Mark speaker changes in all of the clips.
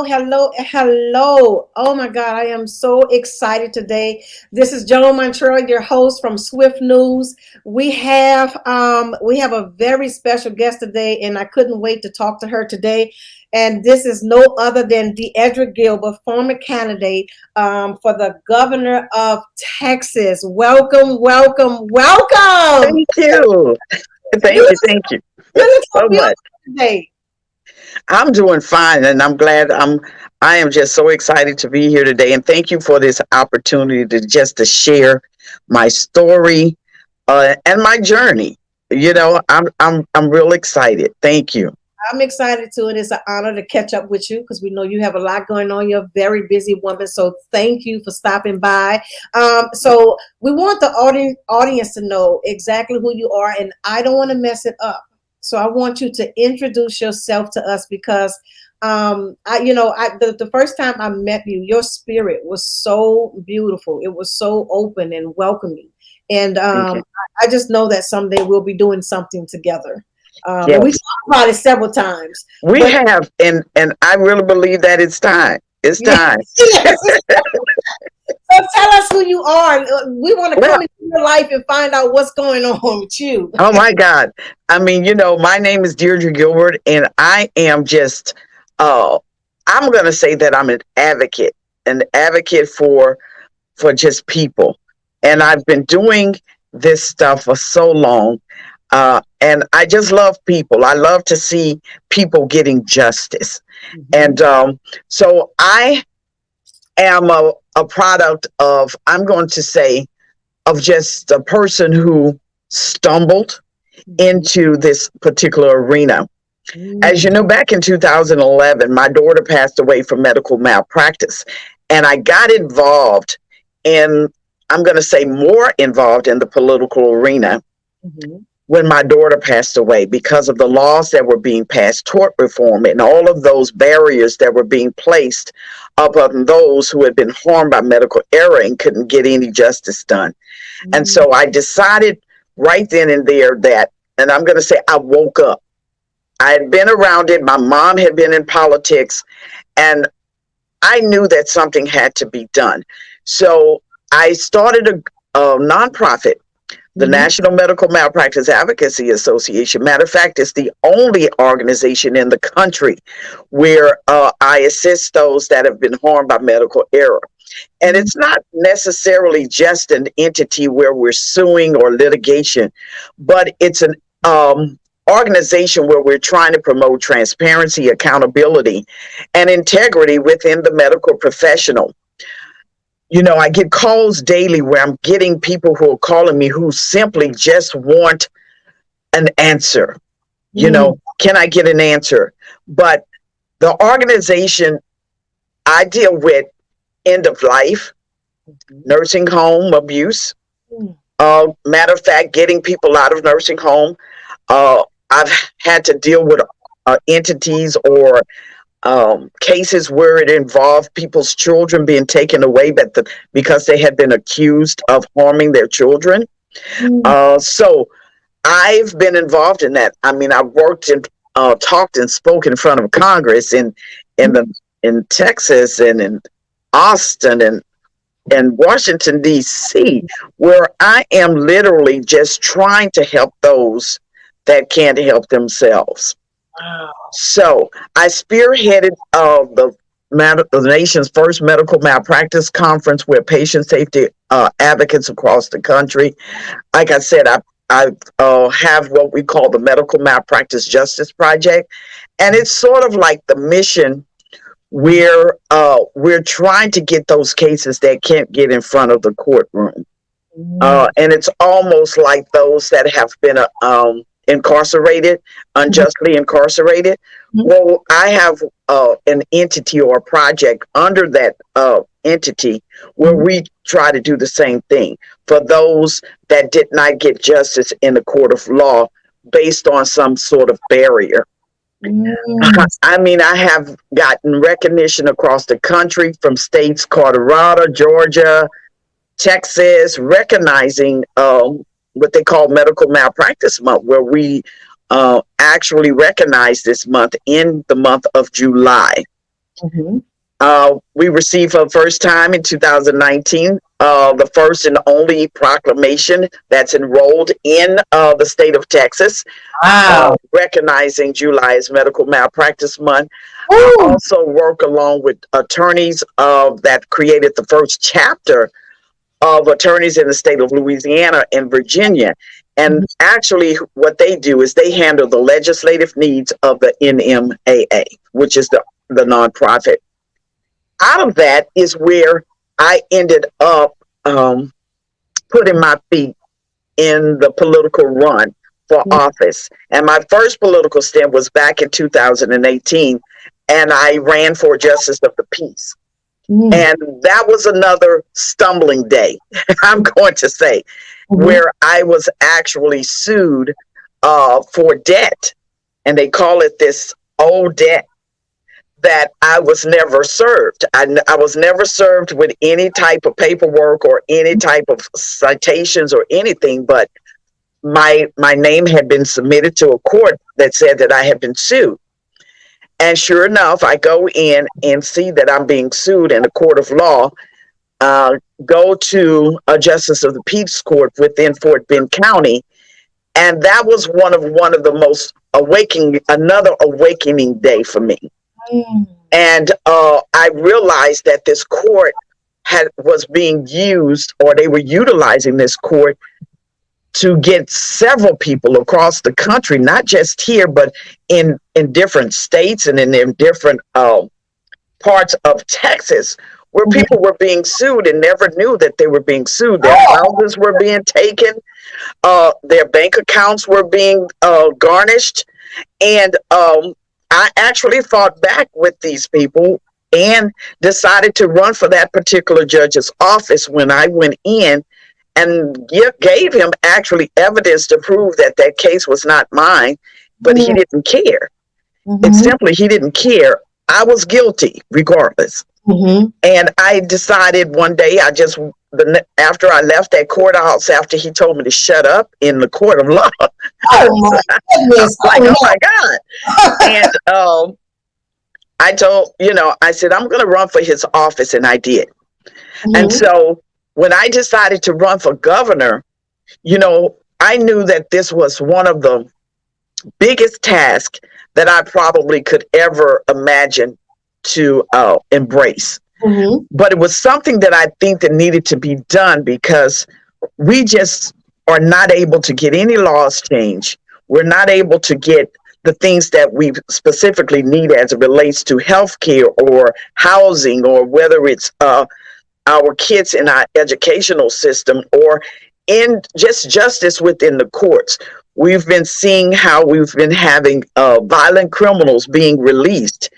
Speaker 1: hello, hello. Oh my God, I am so excited today. This is Joan Montreal, your host from Swift News. We have a very special guest today, and I couldn't wait to talk to her today. And this is no other than Dierdre Gilbert, former candidate for the governor of Texas. Welcome, welcome, welcome.
Speaker 2: Thank you.
Speaker 1: You
Speaker 2: Thank you.
Speaker 1: look,
Speaker 2: Thank you
Speaker 1: you look so
Speaker 2: so
Speaker 1: beautiful
Speaker 2: much.
Speaker 1: today.
Speaker 2: I'm doing fine and I'm glad I am just so excited to be here today and thank you for this opportunity to share my story and my journey. I'm real excited. Thank you.
Speaker 1: I'm excited too, and it's an honor to catch up with you because we know you have a lot going on. You're a very busy woman, so thank you for stopping by. So we want the audience to know exactly who you are, and I don't want to mess it up. So I want you to introduce yourself to us because, the first time I met you, your spirit was so beautiful. It was so open and welcoming, and
Speaker 2: Thank you.
Speaker 1: I just know that someday we'll be doing something together. And we
Speaker 2: Yes.
Speaker 1: talked about it several times.
Speaker 2: We
Speaker 1: But
Speaker 2: have and I really believe that it's time. It's
Speaker 1: yes,
Speaker 2: time.
Speaker 1: so tell us who you are. We want to
Speaker 2: Well,
Speaker 1: come into your life and find out what's going on with you.
Speaker 2: oh my God. I mean, my name is Deirdre Gilbert, and I am just, uh, I'm going to say that I'm an advocate for just people. And I've been doing this stuff for so long. And I just love people. I love to see people getting justice.
Speaker 1: Mhm.
Speaker 2: And so I am a product of, I'm going to say, of just a person who stumbled
Speaker 1: Mhm.
Speaker 2: into this particular arena. As you
Speaker 1: Mm.
Speaker 2: know, back in 2011, my daughter passed away from medical malpractice, and I got involved in, I'm going to say, more involved in the political arena
Speaker 1: Mhm.
Speaker 2: when my daughter passed away because of the laws that were being passed, tort reform, and all of those barriers that were being placed upon those who had been harmed by medical error and couldn't get any justice done. And
Speaker 1: Mm.
Speaker 2: so I decided right then and there that, and I'm going to say, I woke up. I had been around it. My mom had been in politics, and I knew that something had to be done. So I started a nonprofit, the
Speaker 1: Mhm.
Speaker 2: National Medical Malpractice Advocacy Association. Matter of fact, it's the only organization in the country where I assist those that have been harmed by medical error. And
Speaker 1: Mm.
Speaker 2: it's not necessarily just an entity where we're suing or litigation, but it's an organization where we're trying to promote transparency, accountability, and integrity within the medical professional. I get calls daily where I'm getting people who are calling me who simply just want an answer.
Speaker 1: Mm.
Speaker 2: Can I get an answer? But the organization I deal with, end of life,
Speaker 1: Mhm.
Speaker 2: nursing home abuse.
Speaker 1: Mm.
Speaker 2: Matter of fact, getting people out of nursing home. I've had to deal with entities or cases where it involved people's children being taken away, because they had been accused of harming their children.
Speaker 1: Mm.
Speaker 2: So I've been involved in that. I mean, I've worked and talked and spoke in front of Congress in the in Texas and in Austin and Washington D.C., where I am literally just trying to help those that can't help themselves.
Speaker 1: Wow.
Speaker 2: So I spearheaded the nation's first medical malpractice conference where patient safety advocates across the country. Like I said, I have what we call the Medical Malpractice Justice Project, and it's sort of like the mission where we're trying to get those cases that can't get in front of the courtroom.
Speaker 1: Mm.
Speaker 2: And it's almost like those that have been incarcerated, unjustly incarcerated.
Speaker 1: Mhm.
Speaker 2: Well, I have an entity or a project under that entity where
Speaker 1: Mhm.
Speaker 2: we try to do the same thing for those that did not get justice in the court of law based on some sort of barrier.
Speaker 1: Mm.
Speaker 2: I mean, I have gotten recognition across the country from states, Colorado, Georgia, Texas, recognizing what they call Medical Malpractice Month, where we actually recognize this month in the month of July.
Speaker 1: Mm-hmm.
Speaker 2: We received for the first time in 2019 the first and only proclamation that's enrolled in the state of Texas,
Speaker 1: Wow.
Speaker 2: recognizing July as Medical Malpractice Month. I
Speaker 1: Ooh.
Speaker 2: also work along with attorneys that created the first chapter of attorneys in the state of Louisiana and Virginia. And actually, what they do is they handle the legislative needs of the NMAA, which is the nonprofit. Out of that is where I ended up putting my feet in the political run for office. And my first political stint was back in 2018, and I ran for Justice of the Peace.
Speaker 1: Mm-hmm.
Speaker 2: And that was another stumbling day, I'm going to say, where I was actually sued for debt. And they call it this old debt that I was never served. I was never served with any type of paperwork or any type of citations or anything, but my name had been submitted to a court that said that I had been sued. And sure enough, I go in and see that I'm being sued in a court of law, go to a Justice of the Peace Court within Fort Bend County. And that was one of the most another awakening day for me. And I realized that this court was being used, or they were utilizing this court to get several people across the country, not just here, but in different states and in different parts of Texas, where people were being sued and never knew that they were being sued. Their houses were being taken, their bank accounts were being garnished, and I actually fought back with these people and decided to run for that particular judge's office when I went in and gave him actually evidence to prove that that case was not mine, but he didn't care. It's simply he didn't care. I was guilty regardless. And I decided one day, after I left that courthouse, after he told me to shut up in the court of law, I was like, oh my God. And I said, I'm going to run for his office. And I did. And so when I decided to run for governor, I knew that this was one of the biggest tasks that I probably could ever imagine to embrace. But it was something that I think that needed to be done because we just are not able to get any laws changed. We're not able to get the things that we specifically need as it relates to healthcare or housing, or whether it's our kids in our educational system or in just justice within the courts. We've been seeing how we've been having violent criminals being released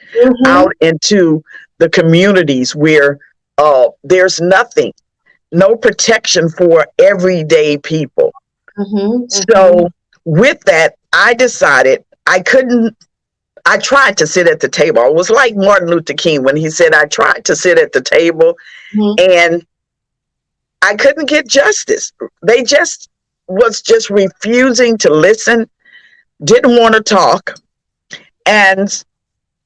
Speaker 2: out into the communities where there's no protection for everyday people. So with that, I decided I tried to sit at the table. I was like Martin Luther King when he said, I tried to sit at the table and I couldn't get justice. They was refusing to listen, didn't want to talk. And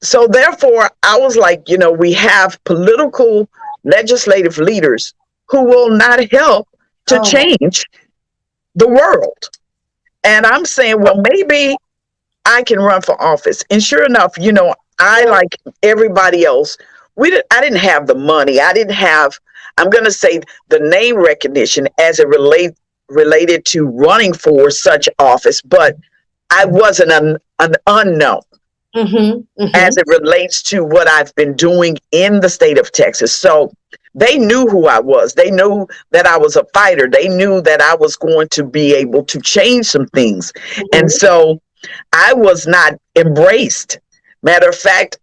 Speaker 2: so therefore I was like, we have political legislative leaders who will not help to change the world. And I'm saying, well, maybe I can run for office. And sure enough, I, like everybody else, I didn't have the money. I didn't have, I'm going to say, the name recognition as it related to running for such office, but I wasn't an unknown as it relates to what I've been doing in the state of Texas. So they knew who I was. They knew that I was a fighter. They knew that I was going to be able to change some things. And so I was not embraced. Matter of fact,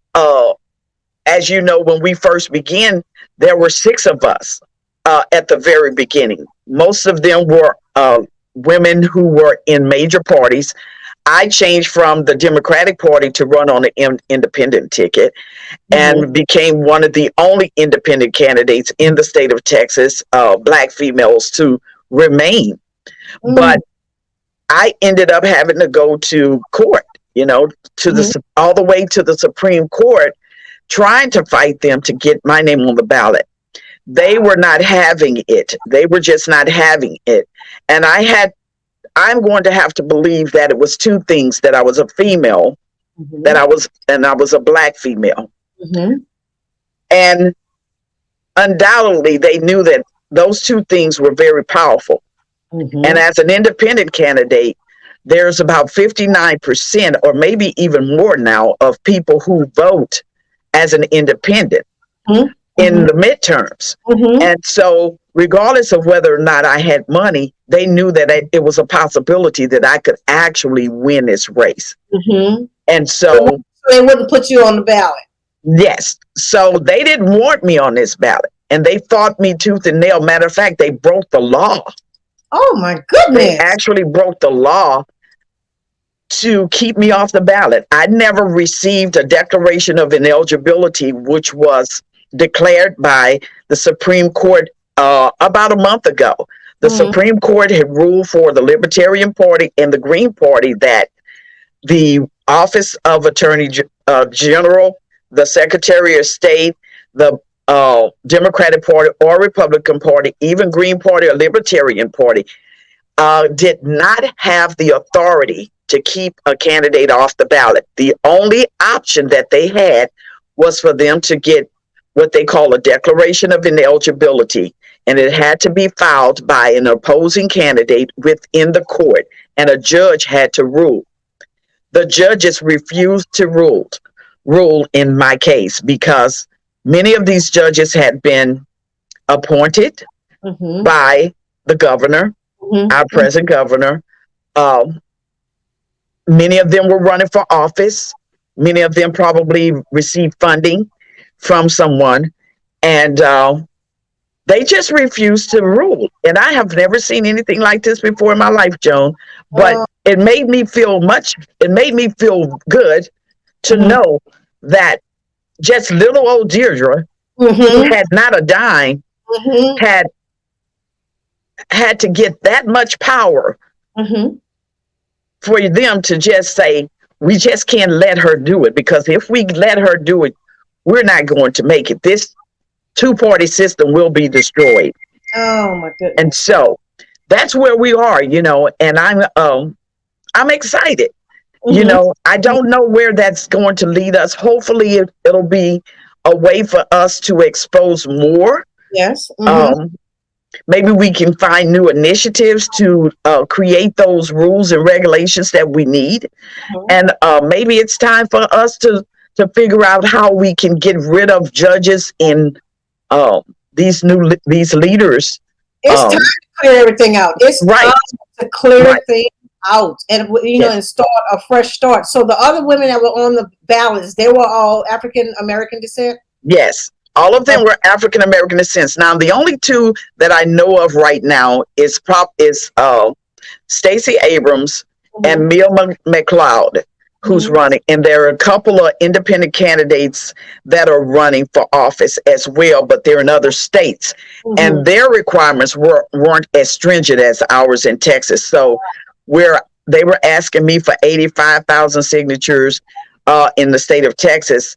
Speaker 2: as you know, when we first began, there were 6 of us at the very beginning. Most of them were women who were in major parties. I changed from the Democratic Party to run on an independent ticket and became one of the only independent candidates in the state of Texas, Black females, to remain. But I ended up having to go to court, all the way to the Supreme Court trying to fight them to get my name on the ballot. They were not having it. They were just not having it. And I'm going to have to believe that it was two things: that I was a female,
Speaker 1: Mm-hmm.
Speaker 2: and I was a Black female.
Speaker 1: Mm-hmm.
Speaker 2: And undoubtedly they knew that those two things were very powerful.
Speaker 1: Mm-hmm.
Speaker 2: And as an independent candidate, there's about 59% or maybe even more now of people who vote as an independent
Speaker 1: Mm-hmm.
Speaker 2: in the midterms.
Speaker 1: Mm-hmm.
Speaker 2: And so regardless of whether or not I had money, they knew that it was a possibility that I could actually win this race.
Speaker 1: Mm-hmm.
Speaker 2: And so
Speaker 1: they wouldn't put you on the ballot.
Speaker 2: yes, so they didn't want me on this ballot, and they fought me tooth and nail. Matter of fact, they broke the law.
Speaker 1: Oh my
Speaker 2: They
Speaker 1: goodness.
Speaker 2: actually broke the law to keep me off the ballot. I never received a declaration of ineligibility, which was declared by the Supreme Court about a month ago. The Supreme Court had ruled for the Libertarian Party and the Green Party that the Office of Attorney General, the Secretary of State, the Democratic Party or Republican Party, even Green Party or Libertarian Party, did not have the authority to keep a candidate off the ballot. The only option that they had was for them to get what they call a declaration of ineligibility, and it had to be filed by an opposing candidate within the court, and a judge had to rule. The judges refused to rule in my case because many of these judges had been appointed
Speaker 1: Mm-hmm.
Speaker 2: by the governor,
Speaker 1: Mm-hmm.
Speaker 2: our present governor. Many of them were running for office. Many of them probably received funding from someone, and they just refused to rule. And I have never seen anything like this before in my life, Joan. But it made me feel good to
Speaker 1: Mhm.
Speaker 2: know that just little old Dierdre, who
Speaker 1: Mm-hmm.
Speaker 2: had not a dime,
Speaker 1: Mm-hmm.
Speaker 2: had to get that much power
Speaker 1: Mm-hmm.
Speaker 2: for them to just say, we just can't let her do it, because if we let her do it, we're not going to make it. This two-party system will be destroyed.
Speaker 1: Oh my goodness.
Speaker 2: And so that's where we are, and I'm excited.
Speaker 1: Mhm.
Speaker 2: I don't know where that's going to lead us. Hopefully it'll be a way for us to expose more.
Speaker 1: Yes. Mm-hmm.
Speaker 2: Maybe we can find new initiatives to create those rules and regulations that we need.
Speaker 1: Mhm.
Speaker 2: And maybe it's time for us to figure out how we can get rid of judges and these leaders.
Speaker 1: It's time to clear everything out. It's
Speaker 2: Right.
Speaker 1: time to clear
Speaker 2: Right.
Speaker 1: things out, and
Speaker 2: Yes.
Speaker 1: and start a fresh start. So the other women that were on the ballots, they were all African American descent.
Speaker 2: Yes. All of them were African American descent. Now, the only two that I know of right now is Stacey Abrams and Mia McLeod, who's
Speaker 1: Mhm.
Speaker 2: running. And there are a couple of independent candidates that are running for office as well, but they're in other states.
Speaker 1: Mhm.
Speaker 2: And their requirements weren't as stringent as ours in Texas. So they were asking me for 85,000 signatures in the state of Texas.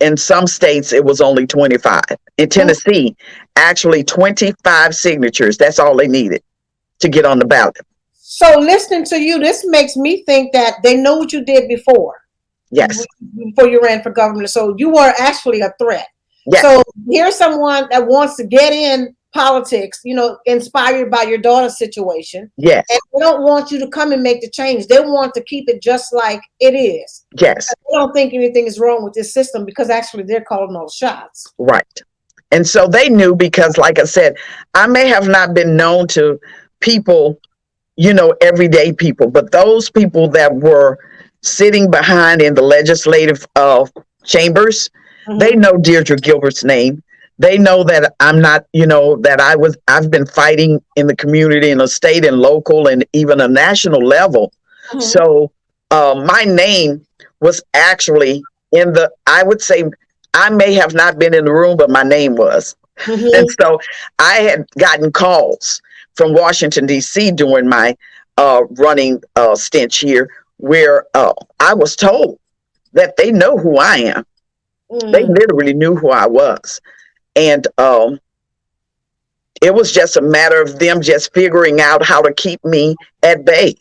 Speaker 2: In some states, it was only 25. In Tennessee, actually 25 signatures. That's all they needed to get on the ballot.
Speaker 1: So listening to you, this makes me think that they know what you did before.
Speaker 2: Yes.
Speaker 1: Before you ran for governor. So you were actually a threat.
Speaker 2: Yes.
Speaker 1: So here's someone that wants to get in politics, inspired by your daughter's situation.
Speaker 2: Yes.
Speaker 1: And they don't want you to come and make the change. They want to keep it just like it is.
Speaker 2: Yes.
Speaker 1: They don't think anything is wrong with this system because actually they're calling all shots.
Speaker 2: Right. And so they knew because, like I said, I may have not been known to people, everyday people, but those people that were sitting behind in the legislative chambers, they know Deirdre Gilbert's name. They know that I'm not, that I've been fighting in the community, in a state and local and even a national level. So my name was actually I would say I may have not been in the room, but my name was. And so I had gotten calls from Washington, D.C. during my running stint here where I was told that they know who I am. They
Speaker 1: Mm.
Speaker 2: literally knew who I was. And it was just a matter of them just figuring out how to keep me at bay.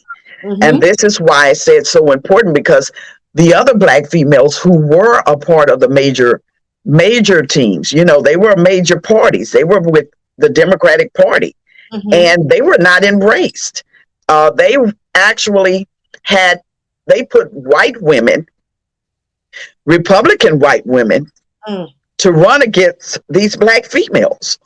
Speaker 2: And
Speaker 1: Mm-hmm.
Speaker 2: this is why I say it's so important, because the other Black females who were a part of the major teams, they were major parties. They were with the Democratic Party,
Speaker 1: Mm-hmm.
Speaker 2: and they were not embraced. They actually they put white women, Republican white women,
Speaker 1: Mm.
Speaker 2: to run against these Black females.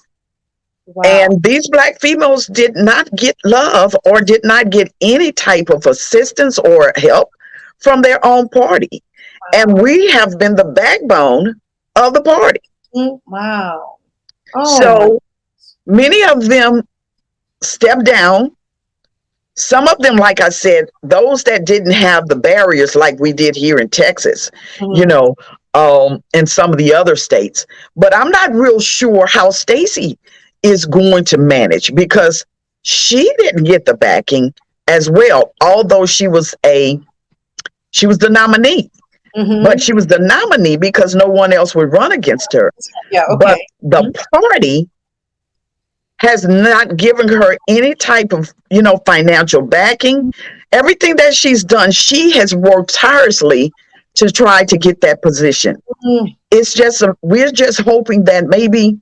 Speaker 1: Wow.
Speaker 2: And these Black females did not get love or did not get any type of assistance or help from their own party. And
Speaker 1: Wow.
Speaker 2: we have been the backbone of the party.
Speaker 1: Mm. Wow. Oh my.
Speaker 2: So many of them stepped down. Some of them, like I said, those that didn't have the barriers like we did here in Texas, you
Speaker 1: Mm-hmm.
Speaker 2: know, and some of the other states. But I'm not real sure how Stacey is going to manage, because she didn't get the backing as well, although she was the nominee. But
Speaker 1: Mm-hmm.
Speaker 2: she was the nominee because no one else would run against her.
Speaker 1: Yeah.
Speaker 2: But
Speaker 1: Okay.
Speaker 2: the party has not given her any type of, financial backing. Everything that she's done, she has worked tirelessly to try to get that position.
Speaker 1: Mm-hmm.
Speaker 2: It's just, we're just hoping that maybe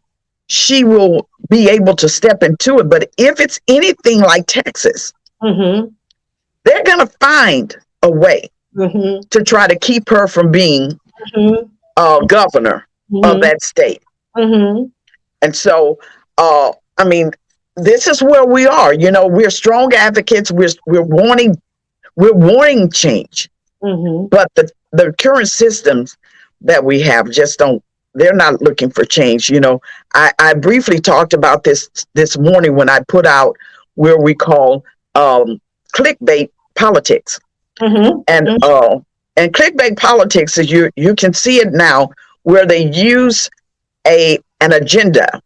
Speaker 2: she will be able to step into it. But if it's anything like Texas,
Speaker 1: Mm-hmm.
Speaker 2: they're going to find a way
Speaker 1: Mm-hmm.
Speaker 2: to try to keep her from being governor of
Speaker 1: Mm-hmm.
Speaker 2: that state.
Speaker 1: Mm-hmm.
Speaker 2: And so, I mean, this is where we are. We're strong advocates. We're wanting change,
Speaker 1: Mm-hmm.
Speaker 2: but the current systems that we have just don't. They're not looking for change. I briefly talked about this morning when I put out where we call clickbait politics,
Speaker 1: Mm-hmm.
Speaker 2: and clickbait politics is you can see it now, where they use an agenda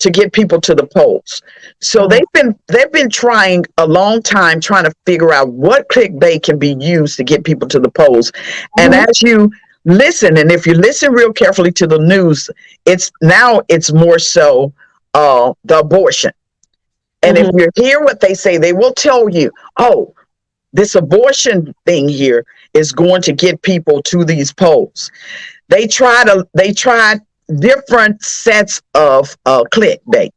Speaker 2: to get people to the polls. So they've been trying a long time, trying to figure out what clickbait can be used to get people to the polls. And
Speaker 1: Mm-hmm.
Speaker 2: as you listen, and if you listen real carefully to the news, it's more so the abortion. And if
Speaker 1: Mm-hmm.
Speaker 2: you hear what they say, they will tell you, oh, this abortion thing here is going to get people to these polls. They tried different sets of clickbait.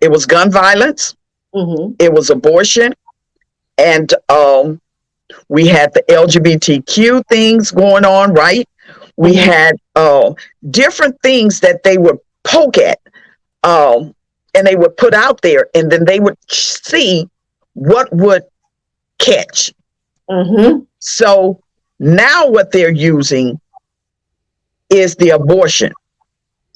Speaker 2: It was gun violence,
Speaker 1: Mm-hmm.
Speaker 2: it was abortion, and we had the LGBTQ things going on, right? We
Speaker 1: Mm-hmm.
Speaker 2: had different things that they would poke at, and they would put out there, and then they would see what would catch.
Speaker 1: Mm-hmm.
Speaker 2: So now what they're using is the abortion.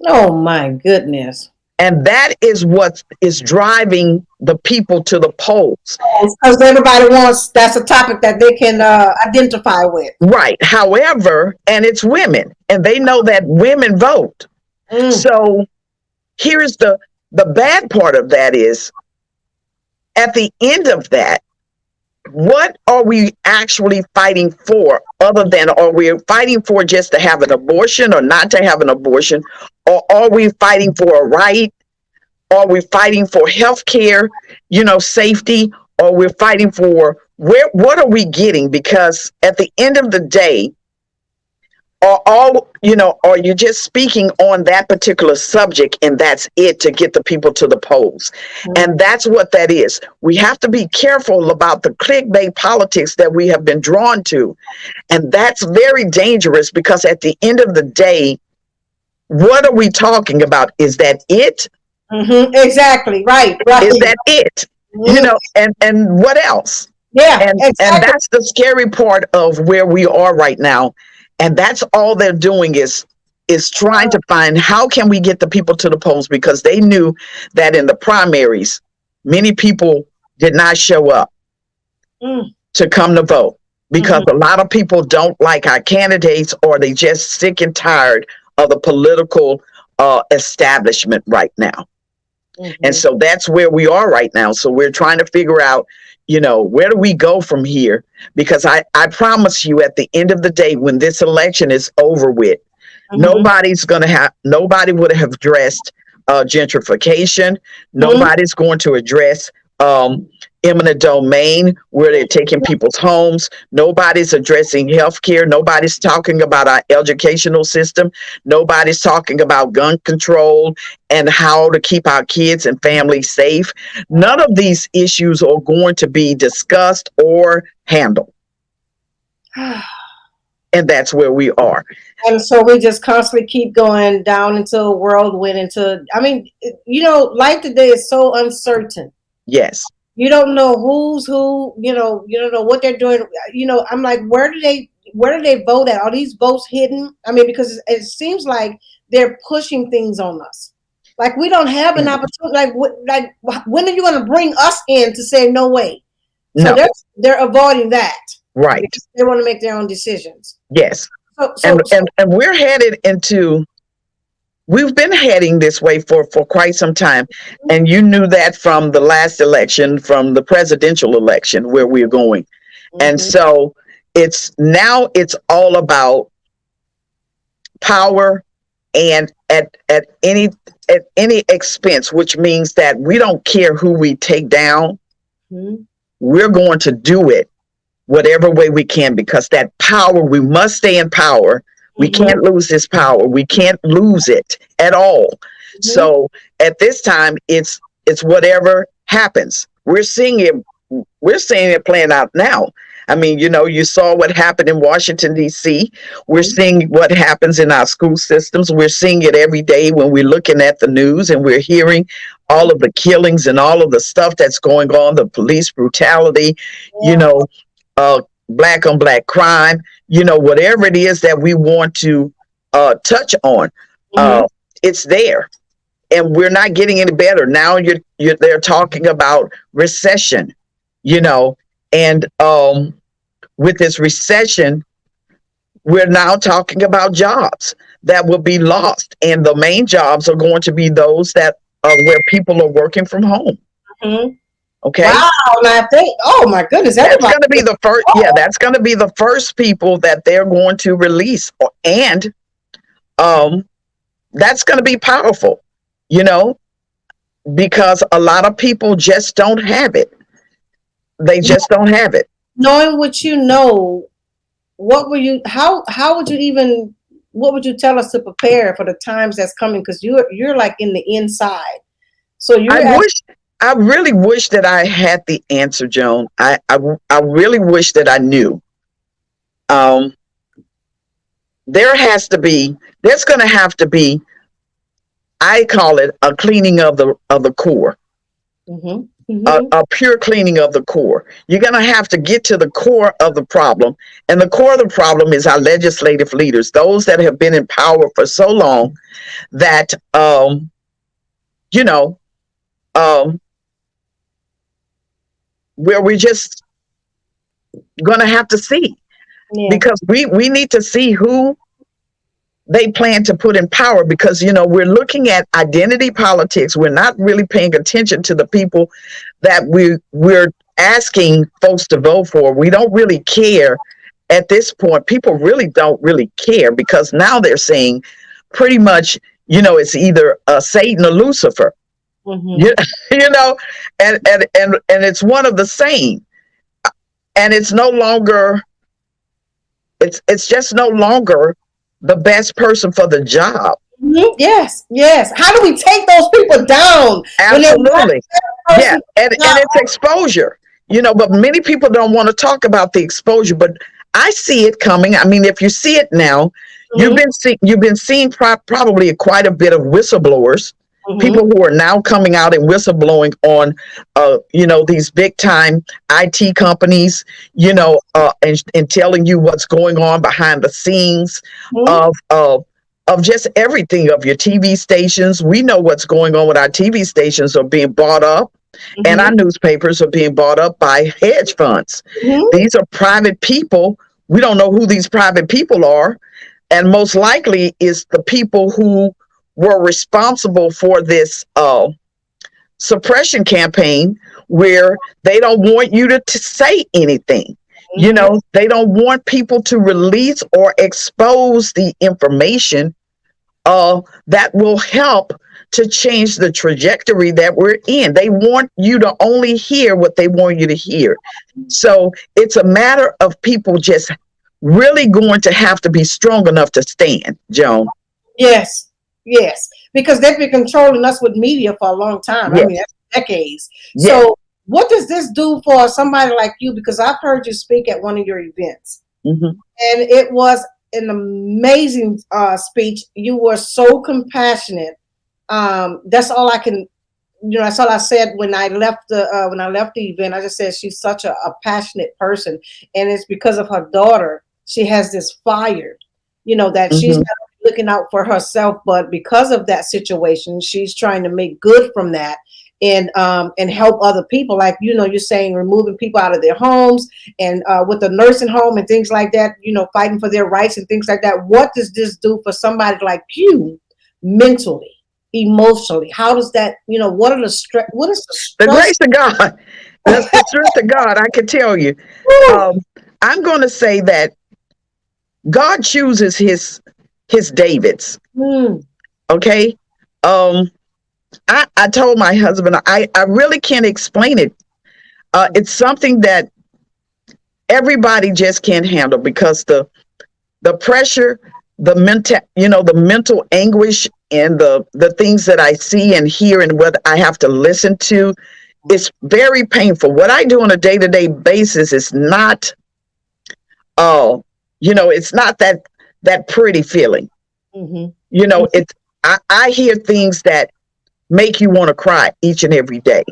Speaker 1: Oh my goodness.
Speaker 2: And that is what is driving the people to the polls.
Speaker 1: Because everybody wants, that's a topic that they can identify with.
Speaker 2: Right. However, and it's women, and they know that women vote.
Speaker 1: Mm.
Speaker 2: So here's the bad part of that is, at the end of that, what are we actually fighting for, other than, are we fighting for just to have an abortion or not to have an abortion? Or are we fighting for a right? Are we fighting for health care, safety? Or we're fighting for what are we getting? Because at the end of the day, are you just speaking on that particular subject and that's it to get the people to the polls?
Speaker 1: Mm-hmm.
Speaker 2: And that's what that is. We have to be careful about the clickbait politics that we have been drawn to. And that's very dangerous, because at the end of the day, what are we talking about? Is that it?
Speaker 1: Mm-hmm. Exactly. Right.
Speaker 2: Is that it?
Speaker 1: Mm-hmm.
Speaker 2: And what else?
Speaker 1: Yeah.
Speaker 2: And that's the scary part of where we are right now. And that's all they're doing is trying to find, how can we get the people to the polls? Because they knew that in the primaries, many people did not show up to come to vote, because a lot of people don't like our candidates, or they just sick and tired of the political establishment right now. Mm-hmm. And so that's where we are right now. So we're trying to figure out, where do we go from here? Because I promise you, at the end of the day, when this election is over with,
Speaker 1: Mm-hmm.
Speaker 2: Nobody would have addressed gentrification.
Speaker 1: Mm-hmm.
Speaker 2: Nobody's going to address eminent domain where they're taking people's homes. Nobody's addressing healthcare. Nobody's talking about our educational system. Nobody's talking about gun control and how to keep our kids and families safe. None of these issues are going to be discussed or handled. And that's where we are.
Speaker 1: And so we just constantly keep going down into a whirlwind. Life today is so uncertain.
Speaker 2: Yes.
Speaker 1: You don't know who's who. You don't know what they're doing. I'm like, where do they vote at? Are these votes hidden? Because it seems like they're pushing things on us. Like we don't have an opportunity. Like when are you going to bring us in to say no way? So
Speaker 2: No.
Speaker 1: they're avoiding that.
Speaker 2: Right.
Speaker 1: They want to make their own decisions.
Speaker 2: Yes.
Speaker 1: So
Speaker 2: and we're headed into, we've been heading this way for quite some time. And you knew that from the last election, from the presidential election, where we're going. Mm-hmm. And so it's all about power, and at any expense, which means that we don't care who we take down. Mm-hmm. We're going to do it whatever way we can, because that power, we must stay in power. We can't lose this power. We can't lose it at all. Mm-hmm. So at this time, it's whatever happens. We're seeing it playing out now. You saw what happened in Washington, D.C. We're seeing what happens in our school systems. We're seeing it every day when we're looking at the news, and we're hearing all of the killings and all of the stuff that's going on, the police brutality, black on black crime, whatever it is that we want to touch on, it's there. And we're not getting any better. Now they're talking about recession, and with this recession, we're now talking about jobs that will be lost. And the main jobs are going to be those that where people are working from home. Mm-hmm. Okay.
Speaker 1: Wow. And I think, oh my goodness,
Speaker 2: that's going to be the first. Oh. Yeah, that's going to be the first people that they're going to release, and that's going to be powerful, because a lot of people just don't have it. They just don't have it.
Speaker 1: Knowing what you know, what would you tell us to prepare for the times that's coming? Because you're like in the inside. So
Speaker 2: I really wish that I had the answer, Joan. I really wish that I knew. There's going to have to be, I call it a cleaning of the core. Mm-hmm. Mm-hmm. A pure cleaning of the core. You're going to have to get to the core of the problem. And the core of the problem is our legislative leaders, those that have been in power for so long that, where we're just going to have to see. Yeah. Because we need to see who they plan to put in power, because, we're looking at identity politics. We're not really paying attention to the people that we're asking folks to vote for. We don't really care at this point. People really don't really care, because now they're saying pretty much, it's either Satan or Lucifer. Mm-hmm. And it's one of the same, and it's no longer, it's just no longer the best person for the job.
Speaker 1: Mm-hmm. Yes. How do we take those people down?
Speaker 2: Absolutely. Yeah, and it's exposure, but many people don't want to talk about the exposure, but I see it coming. If you see it now, mm-hmm. you've been seeing probably quite a bit of whistleblowers. Mm-hmm. People who are now coming out and whistleblowing on, these big time IT companies, and telling you what's going on behind the scenes. Mm-hmm. of just everything, of your TV stations. We know what's going on with our TV stations are being bought up, mm-hmm. and our newspapers are being bought up by hedge funds. Mm-hmm. These are private people. We don't know who these private people are, and most likely is the people who were responsible for this suppression campaign, where they don't want you to say anything. Mm-hmm. They don't want people to release or expose the information that will help to change the trajectory that we're in. They want you to only hear what they want you to hear. So it's a matter of people just really going to have to be strong enough to stand, Joan.
Speaker 1: Yes, yes, because they've been controlling us with media for a long time. I
Speaker 2: Yes,
Speaker 1: mean, that's decades.
Speaker 2: yes.
Speaker 1: So, what does this do for somebody like you? Because I've heard you speak at one of your events,
Speaker 2: Hmm.
Speaker 1: and it was an amazing speech. You were so compassionate. That's all I can, that's all I said when I left the event. I just said she's such a passionate person, and it's because of her daughter. She has this fire, that she's
Speaker 2: Hmm.
Speaker 1: not looking out for herself, but because of that situation, she's trying to make good from that. And help other people, like you're saying, removing people out of their homes, and with the nursing home and things like that, fighting for their rights and things like that. What does this do for somebody like you mentally, emotionally? How does that, what is the
Speaker 2: The
Speaker 1: stress?
Speaker 2: grace of God, that's the strength of God. I can tell you.
Speaker 1: Woo!
Speaker 2: Um, I'm going to say that God chooses his Davids.
Speaker 1: Mm,
Speaker 2: Okay. Um, I told my husband I really can't explain it. It's something that everybody just can't handle because the pressure, the mental anguish, and the things that I see and hear and what I have to listen to, it's very painful. What I do on a day-to-day basis is not, uh, it's not that pretty feeling.
Speaker 1: mhm,
Speaker 2: It's I hear things that make you want to cry each and every day.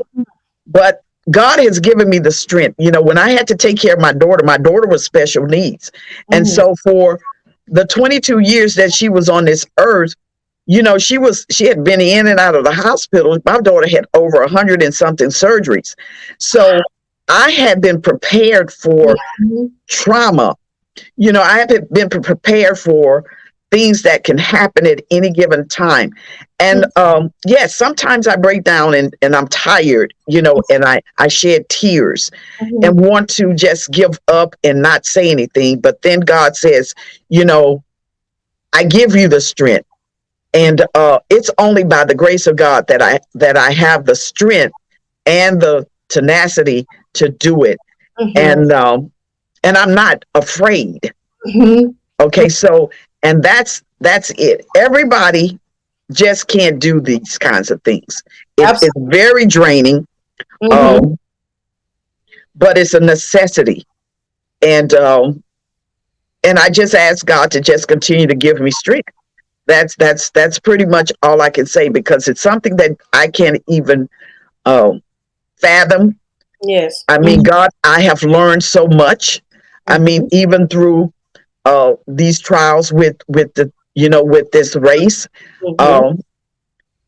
Speaker 2: But God has given me the strength. When I had to take care of my daughter was special needs. And
Speaker 1: mhm,
Speaker 2: so for the 22 years that she was on this earth, she had been in and out of the hospital. My daughter had over 100 and something surgeries. So I had been prepared for
Speaker 1: mhm,
Speaker 2: trauma. I have been prepared for things that can happen at any given time. And yes, sometimes I break down and I'm tired, and I shed tears
Speaker 1: mhm.
Speaker 2: and want to just give up and not say anything. But then God says, you know, I give you the strength. And it's only by the grace of God that I have the strength and the tenacity to do it.
Speaker 1: Mhm,
Speaker 2: And I'm not afraid.
Speaker 1: mhm.
Speaker 2: Okay, so and that's it. Everybody just can't do these kinds of things. It's
Speaker 1: Absolutely.
Speaker 2: very draining,
Speaker 1: Mhm.
Speaker 2: um, but it's a necessity. And I just ask God to just continue to give me strength. That's pretty much all I can say because it's something that I can't even um, fathom.
Speaker 1: Yes.
Speaker 2: I mean,
Speaker 1: Mhm,
Speaker 2: God, I have learned so much. I mean,
Speaker 1: mhm,
Speaker 2: even through these trials with this race.
Speaker 1: mhm.
Speaker 2: Um,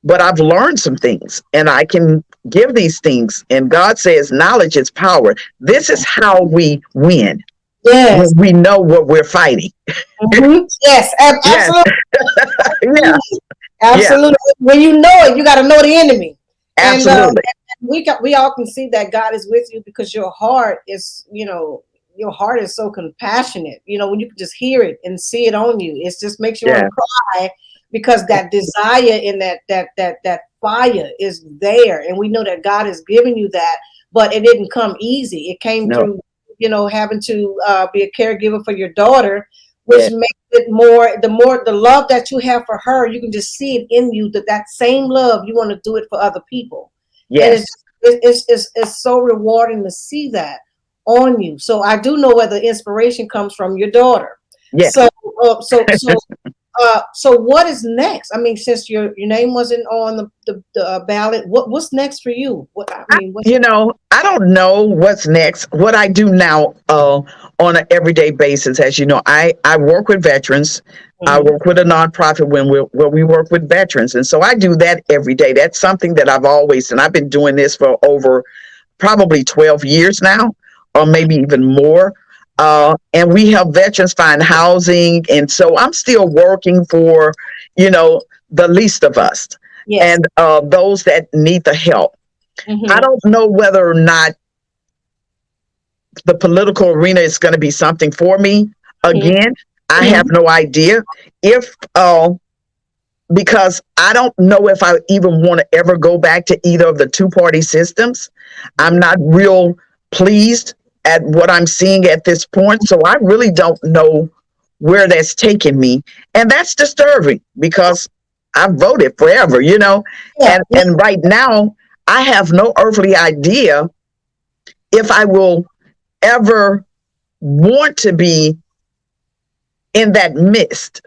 Speaker 2: but I've learned some things and I can give these things. And God says knowledge is power. This is how we win
Speaker 1: Yes.
Speaker 2: when we know what we're fighting.
Speaker 1: Mhm. Yes.
Speaker 2: Yes.
Speaker 1: Absolutely.
Speaker 2: Yeah. Yeah.
Speaker 1: Absolutely. When you know it, you got to know the enemy. And
Speaker 2: Absolutely.
Speaker 1: we all can see that God is with you because your heart is so compassionate. When you can just hear it and see it on you, it just makes you want
Speaker 2: Yeah.
Speaker 1: to cry because that desire and that fire is there, and we know that God has given you that, but it didn't come easy. It came
Speaker 2: No.
Speaker 1: through, having to be a caregiver for your daughter, which
Speaker 2: Yeah.
Speaker 1: makes it more the love that you have for her. You can just see it in you, that same love you want to do it for other people, and
Speaker 2: Yes.
Speaker 1: it's so rewarding to see that on you. So I do know where the inspiration comes from, your daughter.
Speaker 2: Yes.
Speaker 1: So uh, so so so what is next? I mean, since your name wasn't on the ballot, what's next for you? What's
Speaker 2: I don't know what's next. What I do now on an everyday basis, as you know, I work with veterans. I
Speaker 1: mhm,
Speaker 2: work with a nonprofit where we work with veterans. And so I do that every day. That's something that and I've been doing this for over probably 12 years now, or maybe even more. And we help veterans find housing. And so I'm still working for, the least of us
Speaker 1: yes.
Speaker 2: and those that need the help. I
Speaker 1: Hmm.
Speaker 2: don't know whether or not the political arena is going to be something for me
Speaker 1: Hmm.
Speaker 2: again. I have
Speaker 1: Hmm.
Speaker 2: no idea. If because I don't know if I even want to ever go back to either of the two-party systems. I'm not real pleased at what I'm seeing at this point. So I really don't know where that's taking me. And that's disturbing because I voted forever,
Speaker 1: Yeah.
Speaker 2: and right now I have no earthly idea if I will ever want to be in that midst,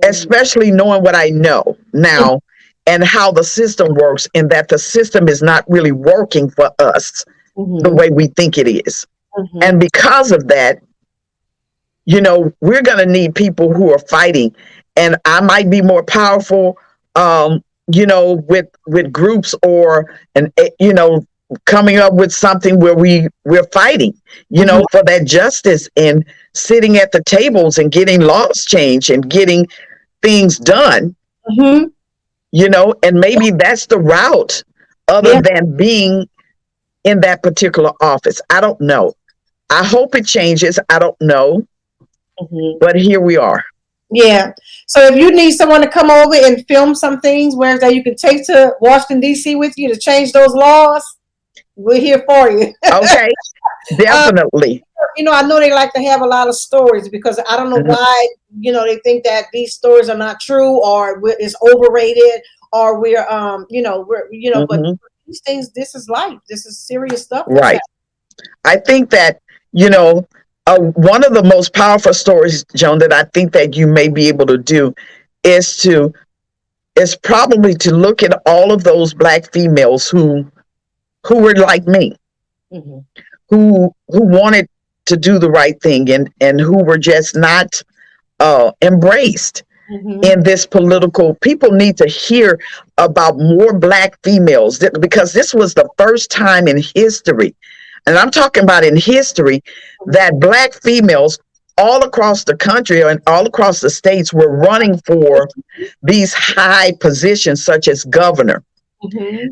Speaker 2: especially knowing what I know now and how the system works, and that the system is not really working for us the way we think it is. And because of that, we're going to need people who are fighting. And I might be more powerful, with groups coming up with something where we're fighting, for that justice and sitting at the tables and getting laws changed and getting things done, and maybe that's the route other than being in that particular office. I don't know. I hope it changes. I don't know. But here we are.
Speaker 1: Yeah. So if you need someone to come over and film some things where that you can take to Washington, D.C. with you to change those laws, we're here for you.
Speaker 2: Okay. Definitely.
Speaker 1: I know they like to have a lot of stories because I don't know why, they think that these stories are not true or it's overrated or but these things, this is life. This is serious stuff.
Speaker 2: Right. I think that, one of the most powerful stories, Joan, that I think that you may be able to do is probably to look at all of those Black females who were like me, who wanted to do the right thing and who were just not embraced in this political. People need to hear about more Black females because this was the first time in history, and I'm talking about in history, that Black females all across the country and all across the states were running for these high positions such as governor.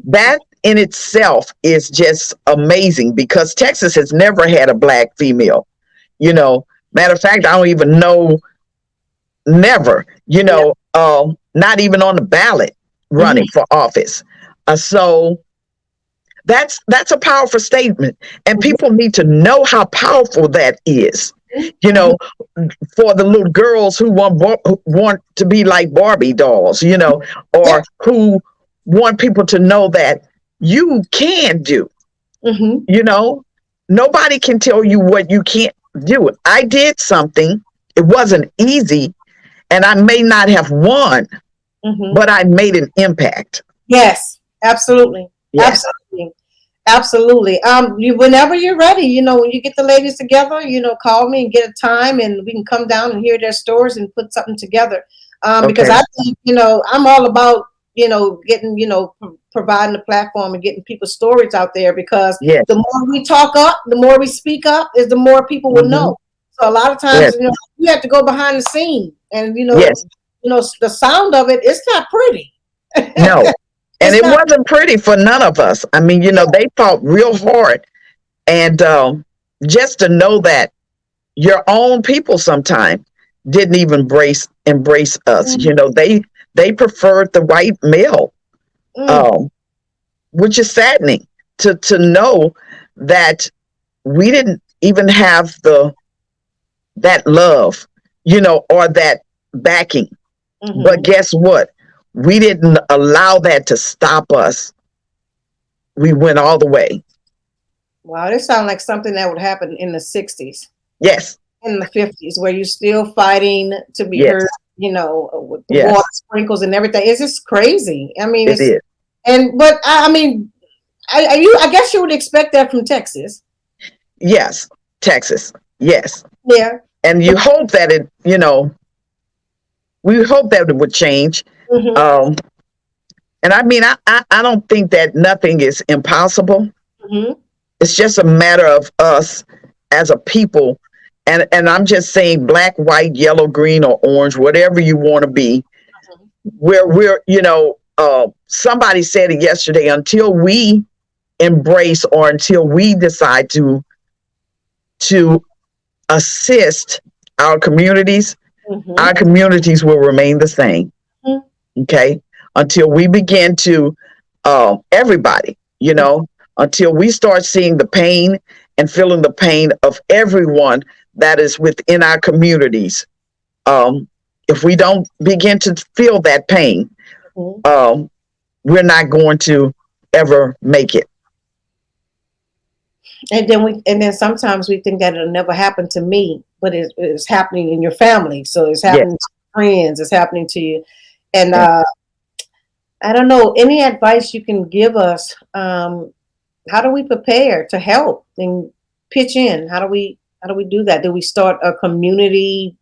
Speaker 2: That in itself is just amazing because Texas has never had a Black female. Matter of fact, I don't even know, never, not even on the ballot running for office. So that's a powerful statement, and people need to know how powerful that is. For the little girls who want to be like Barbie dolls, or who want people to know that you can do. Nobody can tell you what you can't do. I did something. It wasn't easy, and I may not have won, but I made an impact.
Speaker 1: Yes, absolutely. Yes. Absolutely. Whenever you're ready, when you get the ladies together, call me and get a time and we can come down and hear their stories and put something together. Because I think, I'm all about, getting, providing a platform and getting people's stories out there because the more we talk up, the more we speak up is the more people will know. So a lot of times, you have to go behind the scene and, the sound of it, it's not pretty.
Speaker 2: No. And it wasn't pretty for none of us. I mean, they fought real hard. And just to know that your own people sometimes didn't even embrace us. They preferred the white male, which is saddening to know that we didn't even have that love, or that backing. But guess what? We didn't allow that to stop us. We went all the way.
Speaker 1: Wow, this sounds like something that would happen in the 60s.
Speaker 2: Yes.
Speaker 1: In the 50s, where you're still fighting to be heard, with the water sprinkles and everything. It's just crazy. I mean,
Speaker 2: it is.
Speaker 1: But I guess you would expect that from Texas.
Speaker 2: Yes, Texas. Yes.
Speaker 1: Yeah.
Speaker 2: And you hope that we hope that it would change. And I mean, I don't think that nothing is impossible. It's just a matter of us as a people. And I'm just saying Black, white, yellow, green, or orange, whatever you want to be, where we're, somebody said it yesterday, until we embrace or until we decide to assist our communities will remain the same. Okay. Until we begin to, everybody, until we start seeing the pain and feeling the pain of everyone that is within our communities. If we don't begin to feel that pain, we're not going to ever make it.
Speaker 1: And then sometimes we think that it'll never happen to me, but it's happening in your family. So it's
Speaker 2: Yes.
Speaker 1: happening to friends, it's happening to you. And
Speaker 2: Yes.
Speaker 1: I don't know, any advice you can give us? How do we prepare to help and pitch in? How do we do that? Do we start a community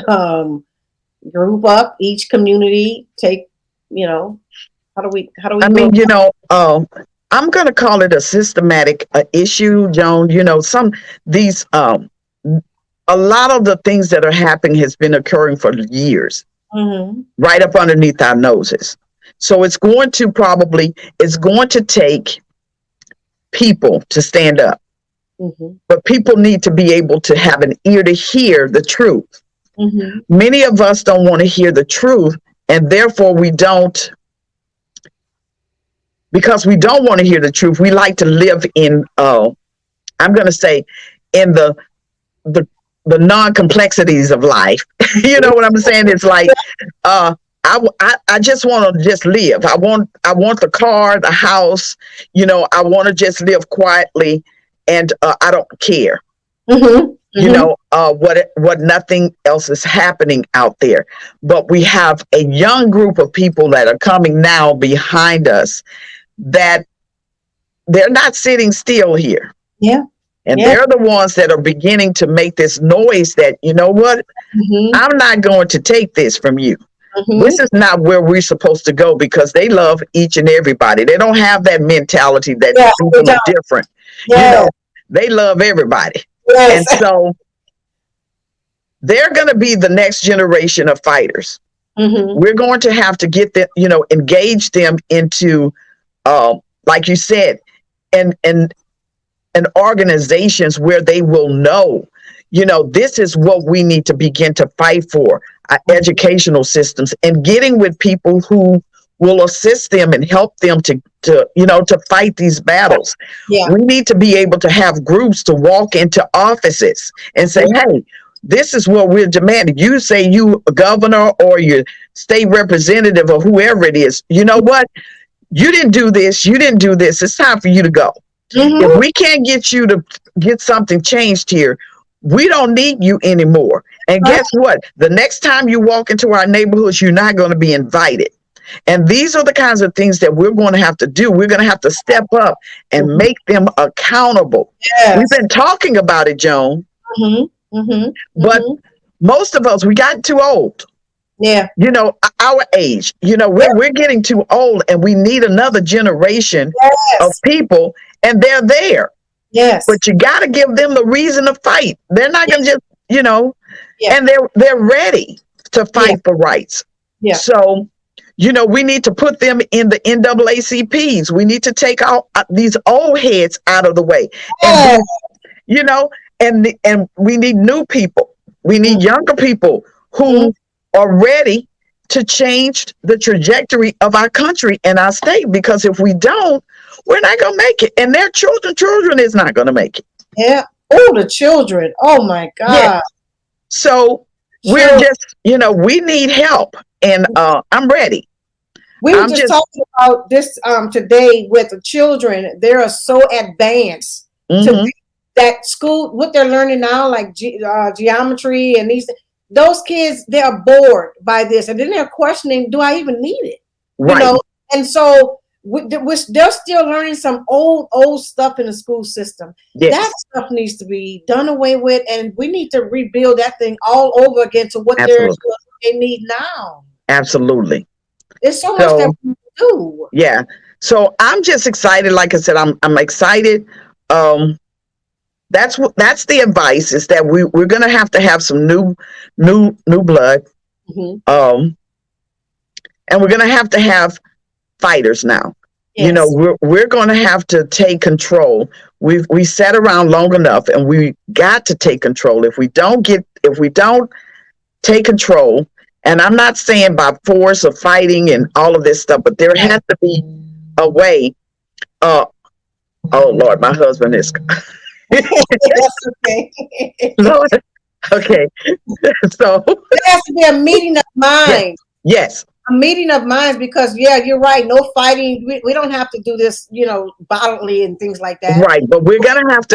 Speaker 1: group up? Each community take, how do we
Speaker 2: I
Speaker 1: go?
Speaker 2: mean, I'm going to call it a systematic issue, Joan. These, a lot of the things that are happening has been occurring for years, right up underneath our noses. So it's going to take people to stand up, but people need to be able to have an ear to hear the truth. Many of us don't want to hear the truth, and therefore because we don't want to hear the truth, we like to live in, I'm going to say, in the non-complexities of life. You know what I'm saying? It's like, I just want to just live. I want the car, the house, I want to just live quietly, and I don't care. What nothing else is happening out there. But we have a young group of people that are coming now behind us that they're not sitting still here.
Speaker 1: Yeah.
Speaker 2: And
Speaker 1: Yeah.
Speaker 2: they're the ones that are beginning to make this noise that, you know what, I'm not going to take this from you. This is not where we're supposed to go, because they love each and everybody. They don't have that mentality that people are different.
Speaker 1: Yeah.
Speaker 2: They love everybody.
Speaker 1: Yes.
Speaker 2: And so they're going to be the next generation of fighters. We're going to have to get them, engage them into, like you said, and organizations where they will know, this is what we need to begin to fight for, our educational systems, and getting with people who will assist them and help them to fight these battles.
Speaker 1: Yeah.
Speaker 2: We need to be able to have groups to walk into offices and say, hey, this is what we're demanding. You say you a governor or your state representative or whoever it is, you know what? You didn't do this. You didn't do this. It's time for you to go. If we can't get you to get something changed here, we don't need you anymore. And guess what? The next time you walk into our neighborhoods, you're not going to be invited. And these are the kinds of things that we're going to have to do. We're going to have to step up and make them accountable.
Speaker 1: Yes.
Speaker 2: We've been talking about it, Joan. But most of us, we got too old.
Speaker 1: Yeah.
Speaker 2: Our age, we're getting too old, and we need another generation of people, and they're there.
Speaker 1: Yes.
Speaker 2: But you got to give them the reason to fight. They're not going to just, and they're ready to fight for rights.
Speaker 1: Yeah.
Speaker 2: So, we need to put them in the NAACPs. We need to take out these old heads out of the way.
Speaker 1: Yes.
Speaker 2: And we need new people. We need younger people who are ready to change the trajectory of our country and our state, because if we don't, we're not going to make it. And their children is not going to make it.
Speaker 1: Yeah. Oh, the children. Oh my God. Yeah.
Speaker 2: So we're just, we need help, and I'm ready.
Speaker 1: We were just talking about this today with the children. They are so advanced to that school, what they're learning now, like geometry and those kids, they are bored by this, and then they're questioning, do I even need it?
Speaker 2: Right.
Speaker 1: And so they're still learning some old stuff in the school system.
Speaker 2: Yes.
Speaker 1: That stuff needs to be done away with, and we need to rebuild that thing all over again to what they need now.
Speaker 2: Absolutely.
Speaker 1: There's so much that we do.
Speaker 2: Yeah. So I'm just excited. Like I said, I'm excited. That's the advice, is that we're going to have some new blood. And we're going to have fighters now.
Speaker 1: Yes.
Speaker 2: We're going to have to take control. We sat around long enough, and we got to take control. If we don't take control And I'm not saying by force or fighting and all of this stuff, but there has to be a way. Uh, oh Lord, my husband is.
Speaker 1: That's okay.
Speaker 2: Lord, okay. So
Speaker 1: There has to be a meeting of
Speaker 2: yes,
Speaker 1: minds.
Speaker 2: yes,
Speaker 1: A meeting of minds, because yeah, you're right. No fighting. We don't have to do this, violently and things like that.
Speaker 2: right. But we're gonna have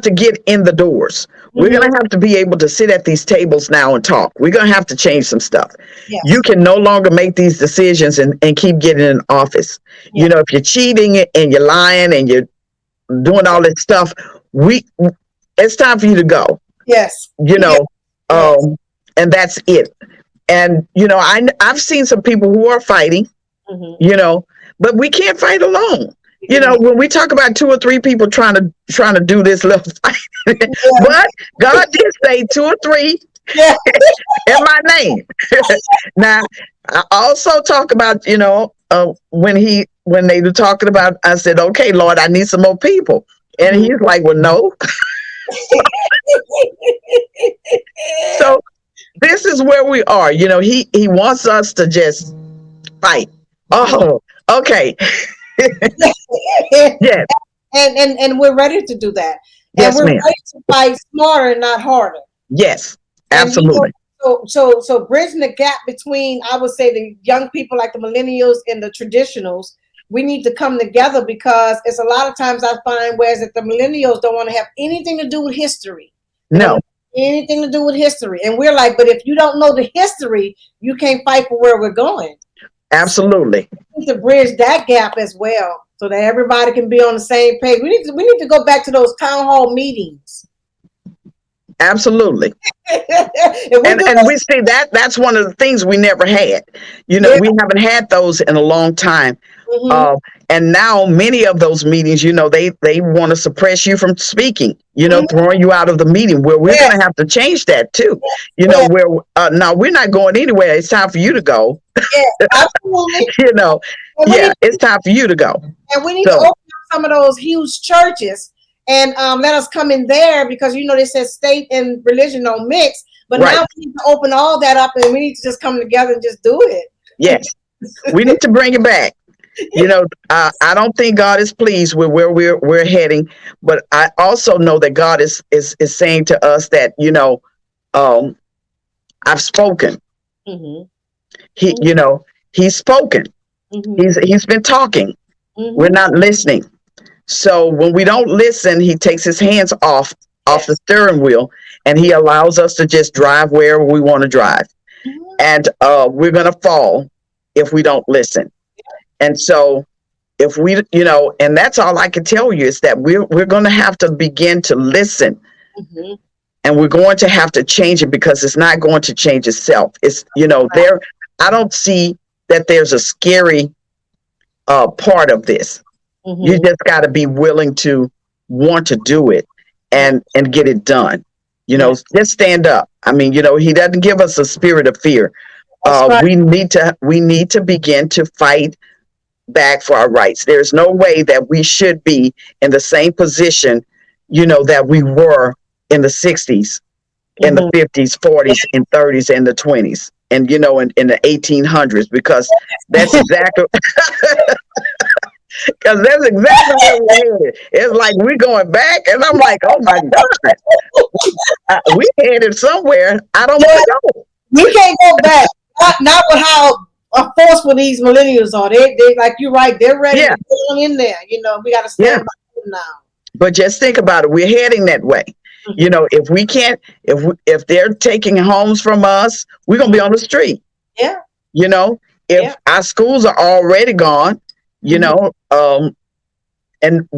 Speaker 2: to get in the doors. We're
Speaker 1: Hmm.
Speaker 2: gonna have to be able to sit at these tables now and talk. We're gonna have to change some stuff. You
Speaker 1: Yes.
Speaker 2: can no longer make these decisions and keep getting in office.
Speaker 1: Yeah.
Speaker 2: If you're cheating and you're lying and you're doing all this stuff, we it's time for you to go.
Speaker 1: Yes.
Speaker 2: You
Speaker 1: Yes.
Speaker 2: know,
Speaker 1: Yes.
Speaker 2: and that's it. And I've seen some people who are fighting,
Speaker 1: Hmm.
Speaker 2: but we can't fight alone.
Speaker 1: Yeah.
Speaker 2: When we talk about two or three people trying to do this little fight, but God did say two or three
Speaker 1: Yeah.
Speaker 2: in my name. Now, I also talk about, when they were talking about, I said, okay, Lord, I need some more people. And
Speaker 1: Mhm.
Speaker 2: he's like, well, no. So this is where we are. He wants us to just fight. Oh, okay. Yes,
Speaker 1: and we're ready to do that, and
Speaker 2: yes,
Speaker 1: we're
Speaker 2: ma'am.
Speaker 1: ready to fight smarter and not harder.
Speaker 2: Yes,
Speaker 1: And
Speaker 2: absolutely.
Speaker 1: so bridging the gap between, I would say, the young people like the millennials and the traditionals, we need to come together, because it's a lot of times I find whereas that the millennials don't want to have anything to do with history. They don't
Speaker 2: No,
Speaker 1: want anything to do with history, and we're like, but if you don't know the history, you can't fight for where we're going.
Speaker 2: absolutely.
Speaker 1: We need to bridge that gap as well, so that everybody can be on the same page. We need to go back to those town hall meetings.
Speaker 2: Absolutely.
Speaker 1: If we
Speaker 2: And
Speaker 1: do
Speaker 2: and
Speaker 1: that,
Speaker 2: we see that's one of the things we never had.
Speaker 1: yeah.
Speaker 2: We haven't had those in a long time.
Speaker 1: Hmm.
Speaker 2: Uh, and now many of those meetings, they want to suppress you from speaking,
Speaker 1: Hmm.
Speaker 2: throwing you out of the meeting, where we're going
Speaker 1: Yes,
Speaker 2: to have to change that too.
Speaker 1: yes,
Speaker 2: Where no, we're not going anywhere. It's time for you to go.
Speaker 1: yes, absolutely.
Speaker 2: you know,
Speaker 1: And we
Speaker 2: yeah,
Speaker 1: need
Speaker 2: it's time for you to go.
Speaker 1: and we need to open
Speaker 2: So
Speaker 1: up some of those huge churches, and let us come in there, because they said state and religion don't mix. But
Speaker 2: right,
Speaker 1: now we need to open all that up, and we need to just come together and just do it.
Speaker 2: yes, we need to bring it back. I don't think God is pleased with where we're heading, but I also know that God is saying to us that um, I've spoken.
Speaker 1: Hmm.
Speaker 2: He you know He's spoken.
Speaker 1: Hmm.
Speaker 2: He's been talking. We're
Speaker 1: Hmm.
Speaker 2: not listening. So when we don't listen, He takes His hands off the
Speaker 1: Yes.
Speaker 2: steering wheel, and He allows us to just drive wherever we want to drive.
Speaker 1: Mhm.
Speaker 2: And we're gonna fall if we don't listen. And so if and that's all I can tell you, is that we're going to have to begin to listen,
Speaker 1: Mhm.
Speaker 2: and we're going to have to change it, because it's not going to change itself. It's there. I don't see that there's a scary part of this. You
Speaker 1: Mhm.
Speaker 2: just got to be willing to want to do it
Speaker 1: Yeah.
Speaker 2: and get it done.
Speaker 1: Yeah.
Speaker 2: Just stand up. I mean, He doesn't give us a spirit of fear.
Speaker 1: That's right.
Speaker 2: We need to begin to fight back for our rights. There's no way that we should be in the same position, that we were in the 60s, in the
Speaker 1: Mhm.
Speaker 2: 50s, 40s, and 30s, and the 20s, and in the 1800s, because that's exactly where we're headed. It's like we're going back, and I'm like, oh my God, we headed somewhere I don't want
Speaker 1: Yeah,
Speaker 2: to go.
Speaker 1: we can't go back. Not with how forceful these millennials are. They like you're right. They're ready
Speaker 2: Yeah,
Speaker 1: to get on in there. We got to
Speaker 2: yeah.
Speaker 1: stand by them now.
Speaker 2: But just think about it. We're heading that way.
Speaker 1: Mhm.
Speaker 2: If we can't, if they're taking homes from us, we're gonna be
Speaker 1: Mhm.
Speaker 2: on the street.
Speaker 1: Yeah.
Speaker 2: You know,
Speaker 1: Yeah.
Speaker 2: if our schools are already gone, you
Speaker 1: Mhm.
Speaker 2: know, and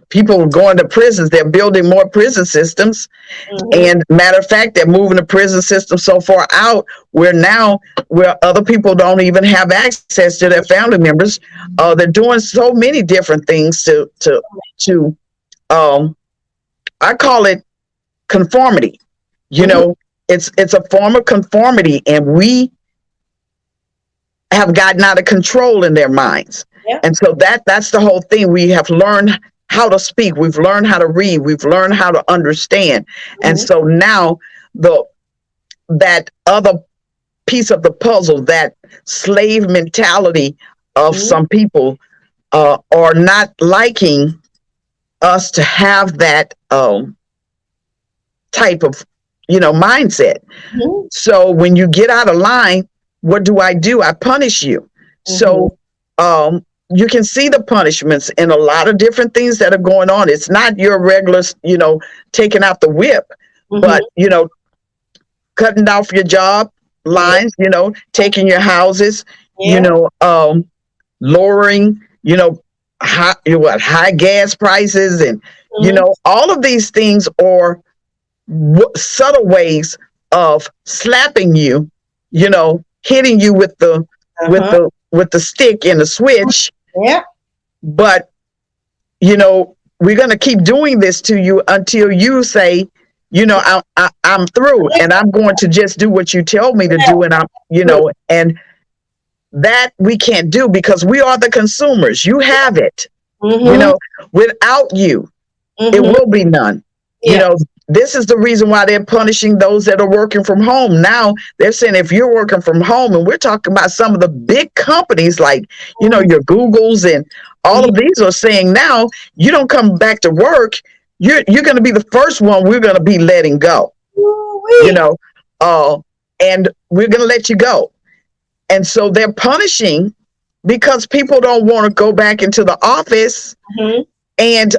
Speaker 2: people are going to prisons. They're building more prison systems,
Speaker 1: Mhm.
Speaker 2: and matter of fact, they're moving the prison system so far out where other people don't even have access to their family members. They're doing so many different things to um, I call it conformity. You
Speaker 1: Mhm.
Speaker 2: know, it's a form of conformity, and we have gotten out of control in their minds.
Speaker 1: Yeah.
Speaker 2: And so that's the whole thing. We have learned how to speak. We've learned how to read. We've learned how to understand. And
Speaker 1: Mhm.
Speaker 2: so now the that other piece of the puzzle, that slave mentality of some people are not liking us to have that type of, mindset. So when you get out of line, what do? I punish you. So you can see the punishments in a lot of different things that are going on. It's not your regular, taking out the whip, but, cutting off your job lines, taking your houses, lowering, high gas prices, and, all of these things are subtle ways of slapping you, hitting you with the with the stick and the switch.
Speaker 1: Yeah.
Speaker 2: But we're going to keep doing this to you until you say, I'm through, and I'm going to just do what you tell me to do, and and that we can't do because we are the consumers. You have it. Without you, it will be none. This is the reason why they're punishing those that are working from home. Now they're saying if you're working from home, and we're talking about some of the big companies like, your Googles and all of these are saying now, you don't come back to work, you're going to be the first one we're going to be letting go, and we're going to let you go. And so they're punishing because people don't want to go back into the office, and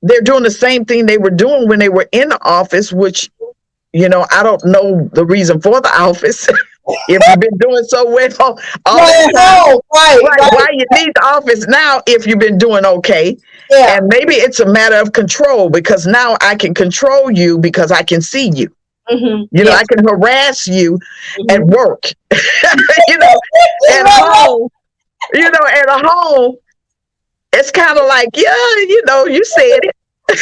Speaker 2: they're doing the same thing they were doing when they were in the office, which, I don't know the reason for the office. If you've been doing so well, why you need the office now if you've been doing okay? Yeah. And maybe it's a matter of control, because now I can control you because I can see you. I can harass you at work. At home, at home, it's kind of like, you said it.
Speaker 1: With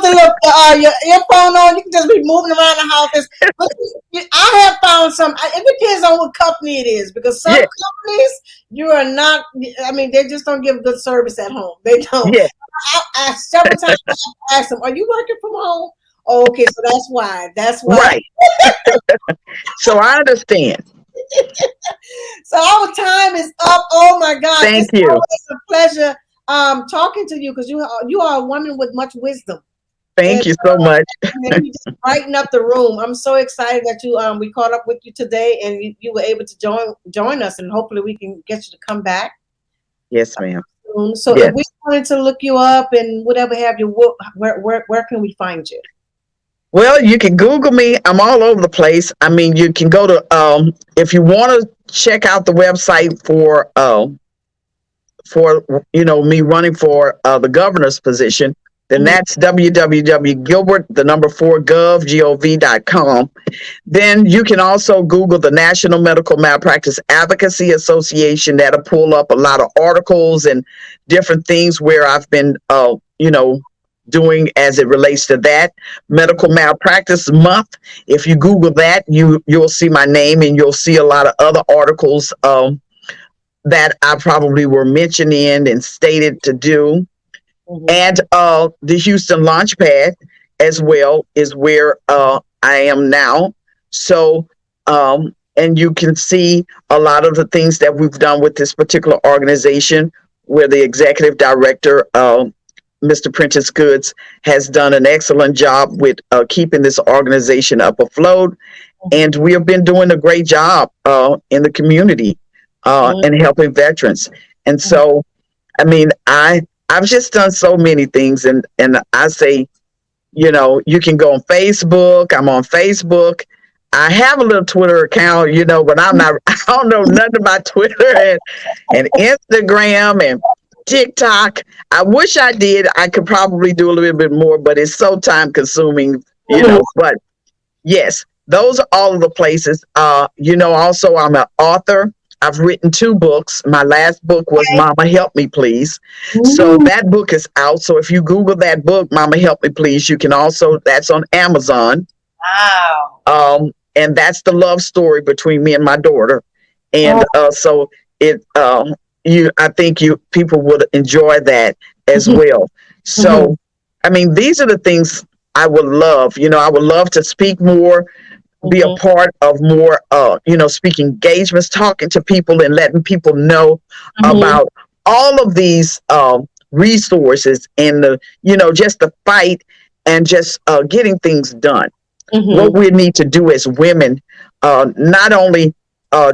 Speaker 1: your earphone on, you can just be moving around the house. I have found it depends on what company it is, because some companies, you are not, they just don't give good service at home. They don't. Yeah. I several times I asked them, are you working from home? Oh, okay, so that's why. Right.
Speaker 2: So I understand.
Speaker 1: So our time is up. Oh my God.
Speaker 2: Thank you.
Speaker 1: It's a pleasure talking to you, because you are a woman with much wisdom.
Speaker 2: Thank you so much.
Speaker 1: And you just brighten up the room. I'm so excited that we caught up with you today, and you were able to join us, and hopefully we can get you to come back.
Speaker 2: Yes, ma'am.
Speaker 1: So if we wanted to look you up and whatever have you, where can we find you?
Speaker 2: Well, you can Google me. I'm all over the place. You can go to if you want to check out the website for me running for the governor's position, then that's www.gilbert4gov.com. Then you can also Google the National Medical Malpractice Advocacy Association. That'll pull up a lot of articles and different things where I've been doing as it relates to that. Medical Malpractice Month, if you Google that, you'll see my name, and you'll see a lot of other articles that I probably were mentioning and stated to do. And the Houston Launchpad as well is where I am now. So and you can see a lot of the things that we've done with this particular organization, where the executive director, Mr. Prentice Goods, has done an excellent job with keeping this organization up afloat. And we have been doing a great job in the community and helping veterans. And so, I've just done so many things. And I say, you can go on Facebook. I'm on Facebook. I have a little Twitter account, but I don't know nothing about Twitter and Instagram and TikTok. I wish I did. I could probably do a little bit more, but it's so time consuming, but yes, those are all of the places. Also I'm an author. I've written 2 books. My last book was Mama Help Me Please. So that book is out. So if you Google that book, Mama Help Me Please, you can also, that's on Amazon. Wow. And that's the love story between me and my daughter. And so it, I think people would enjoy that as well. So, these are the things I would love. I would love to speak more be a part of more, speaking engagements, talking to people and letting people know about all of these resources and just the fight and just getting things done. What we need to do as women, not only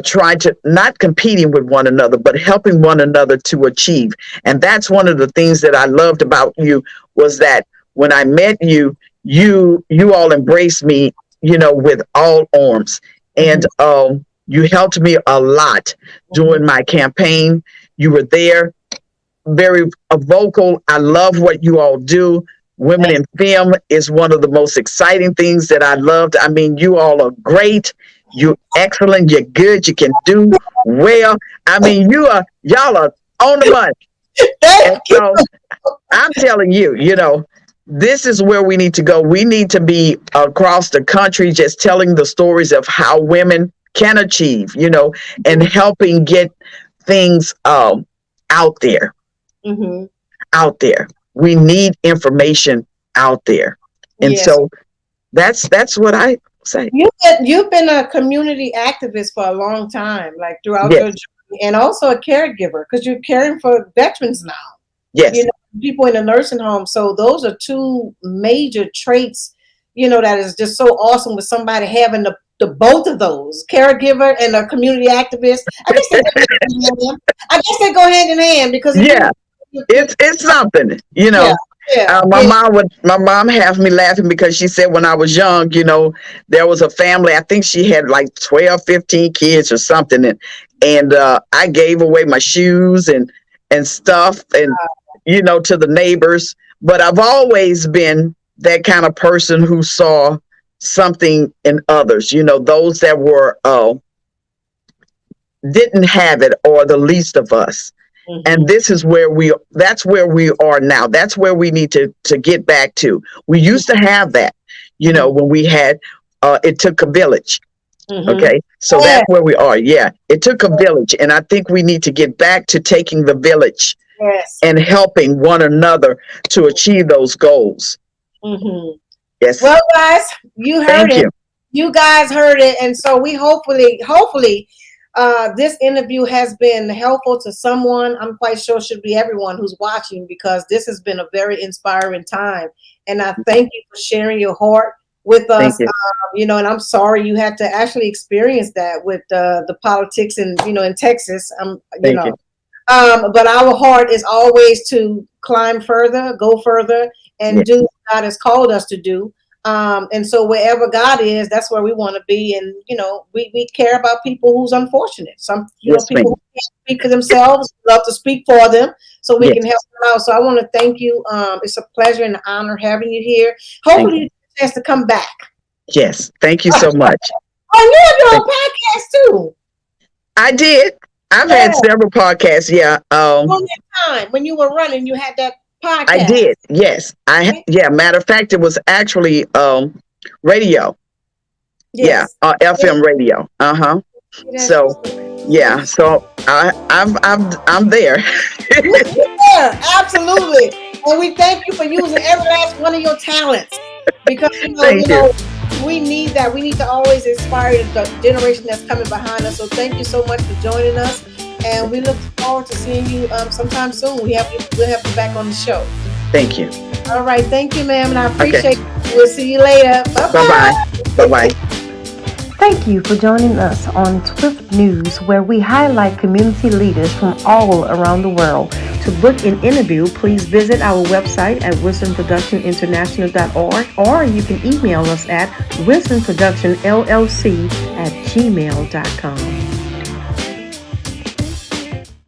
Speaker 2: try to not competing with one another, but helping one another to achieve. And that's one of the things that I loved about you, was that when I met you, you all embraced me, with all arms. And you helped me a lot during my campaign. You were there, very vocal. I love what you all do. Women in film is one of the most exciting things that I loved. I mean, you all are great. You're excellent. You're good. You can do well. I mean, y'all are on the money. And so I'm telling you, this is where we need to go. We need to be across the country just telling the stories of how women can achieve, and helping get things out there. Out there. We need information out there. And so that's what I say.
Speaker 1: You've been a community activist for a long time, like throughout your journey, and also a caregiver, because you're caring for veterans now.
Speaker 2: Yes.
Speaker 1: People in the nursing home. So those are two major traits, that is just so awesome with somebody having the both of those, caregiver and a community activist. I guess they go hand in hand because
Speaker 2: it's something, My mom had me laughing because she said when I was young, there was a family, I think she had like 12, 15 kids or something. And I gave away my shoes and stuff and, to the neighbors. But I've always been that kind of person who saw something in others, those that were, didn't have it, or the least of us. And this is that's where we are now. That's where we need to get back to. We used to have that, when we had, it took a village. Okay. So that's where we are. Yeah. It took a village. And I think we need to get back to taking the village and helping one another to achieve those goals. Yes.
Speaker 1: Well, guys, you heard it. You guys heard it. And so we hopefully, this interview has been helpful to someone. I'm quite sure it should be everyone who's watching, because this has been a very inspiring time. And I thank you for sharing your heart with us. And I'm sorry you had to actually experience that with the politics in Texas. But our heart is always to climb further, go further, and do what God has called us to do. And so wherever God is, that's where we want to be. And, we care about people who's unfortunate. Some, people who can't speak for themselves, love to speak for them so we can help them out. So I want to thank you. It's a pleasure and an honor having you here. Hopefully you get a chance to come back.
Speaker 2: Yes. Thank you so much.
Speaker 1: Oh, you have your own podcast too.
Speaker 2: I did. I've had several podcasts. Yeah.
Speaker 1: On that time when you were running, you had that podcast.
Speaker 2: I did. Yes. Matter of fact, it was actually radio. Yes. FM radio. So So I'm there.
Speaker 1: Yeah, absolutely. And we thank you for using every last one of your talents, because we need that. We need to always inspire the generation that's coming behind us. So thank you so much for joining us, and we look forward to seeing you sometime soon. We'll have you back on the show.
Speaker 2: Thank you.
Speaker 1: All right, thank you, ma'am, and I appreciate it. We'll see you later.
Speaker 2: Bye-bye. Bye-bye.
Speaker 3: Thank you for joining us on Swift News, where we highlight community leaders from all around the world. To book an interview, please visit our website at wisdomproductioninternational.org, or you can email us at wisdomproductionllc@gmail.com.